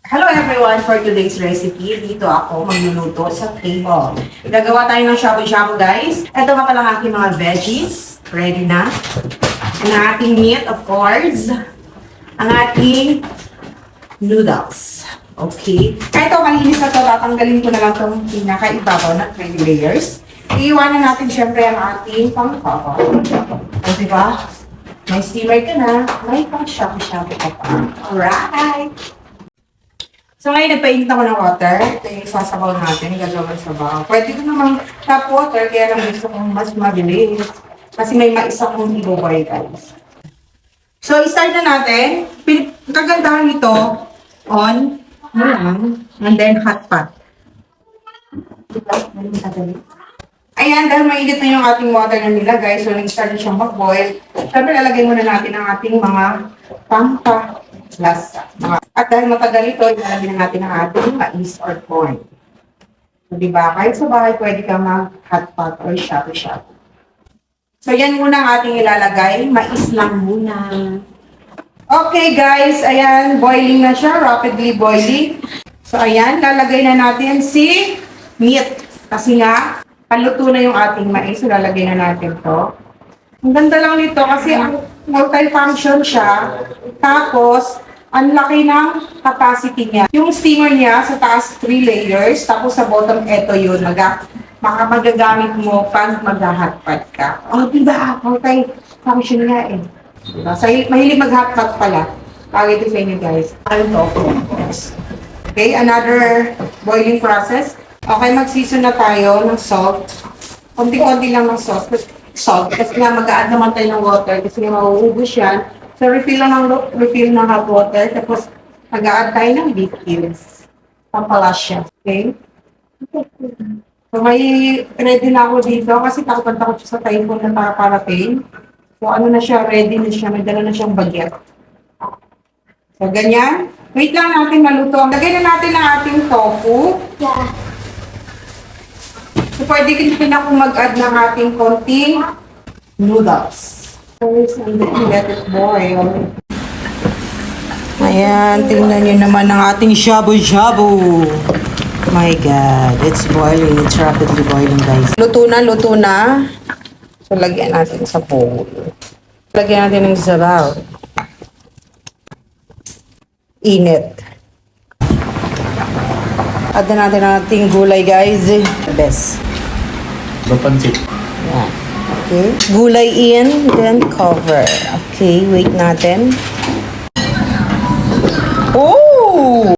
Hello everyone! For today's recipe, dito ako magluluto sa table. Gagawa tayo ng shabu-shabu guys. Ito nga pala ang aking mga veggies. Ready na. Ang ating meat, of course. Ang ating noodles. Okay. Ito, malinis na ito. Tatanggalin ko na lang itong pinakaibabaw na 3 layers. Iiwanan natin syempre ang ating pang-cover. O diba? May steamer ka na. May pang-shabu-shabu ka pa. Alright! So ngayon, nagpainit ako ng water. Ito yung sasabaw natin, gagawin sa bahaw. Pwede ko namang tap water, kaya lang gusto kong mas mabilis. Kasi may mais akong ibuboy, guys. So, i-start na natin. Kagandahan nito, on, mo lang, and then hot pot. Ayan, dahil mainit na yung ating water na nilagay, so nag-start na siyang mag-boil. Siyempre, lalagay muna natin ang ating mga pampalasa. At dahil matagal ito, ilalagay na natin ang ating mais or corn. So, diba? Kahit sa bahay, pwede ka mag-hot pot or shabu-shabu. So, yan muna ang ating ilalagay. Mais lang muna. Okay, guys. Ayan, boiling na siya. Rapidly boiling. So, ayan, lalagay na natin si meat. Kasi nga, paluto na yung ating mais. So, lalagay na natin to. Ang ganda lang nito kasi multi-function siya. Tapos, ang laki ng capacity niya. Yung steamer niya, sa taas 3 layers, tapos sa bottom, ito yun. Magagamit mo pag mag-hotpot ka. Oh, diba? Multi-function niya eh. Diba? So, mahilig mag-hotpot pala. Pagay ito sa inyo, guys. Ano to? Yes. Okay, another boiling process. Okay, mag-season na tayo ng salt. Konti-konti lang ng salt. Kasi nga, mag-a-add naman tayo ng water kasi nga mauubos yan. So, refill ng hot water. Tapos, mag-a-add tayo ng beef cubes. Pampalasya. Okay? So, may ready na ako dito kasi takot siya sa typhoon na parating. So, ano na siya, ready na siya. May dala na siyang bagyet. So, ganyan. Wait lang natin maluto. Lagay na natin ang ating tofu. Yeah. So, pwede din akong mag-add ng ating konting noodles. And then let it boil. Ayan, tingnan nyo naman ang ating shabu-shabu. My God, it's boiling. It's rapidly boiling, guys. Luto na. So, lagyan natin sa bowl. Lagyan natin ng sabaw. Init. Add na natin ang ating gulay, guys. The best. Bapansit. Yan. Okay. Gulay in, then cover. Okay, wait natin.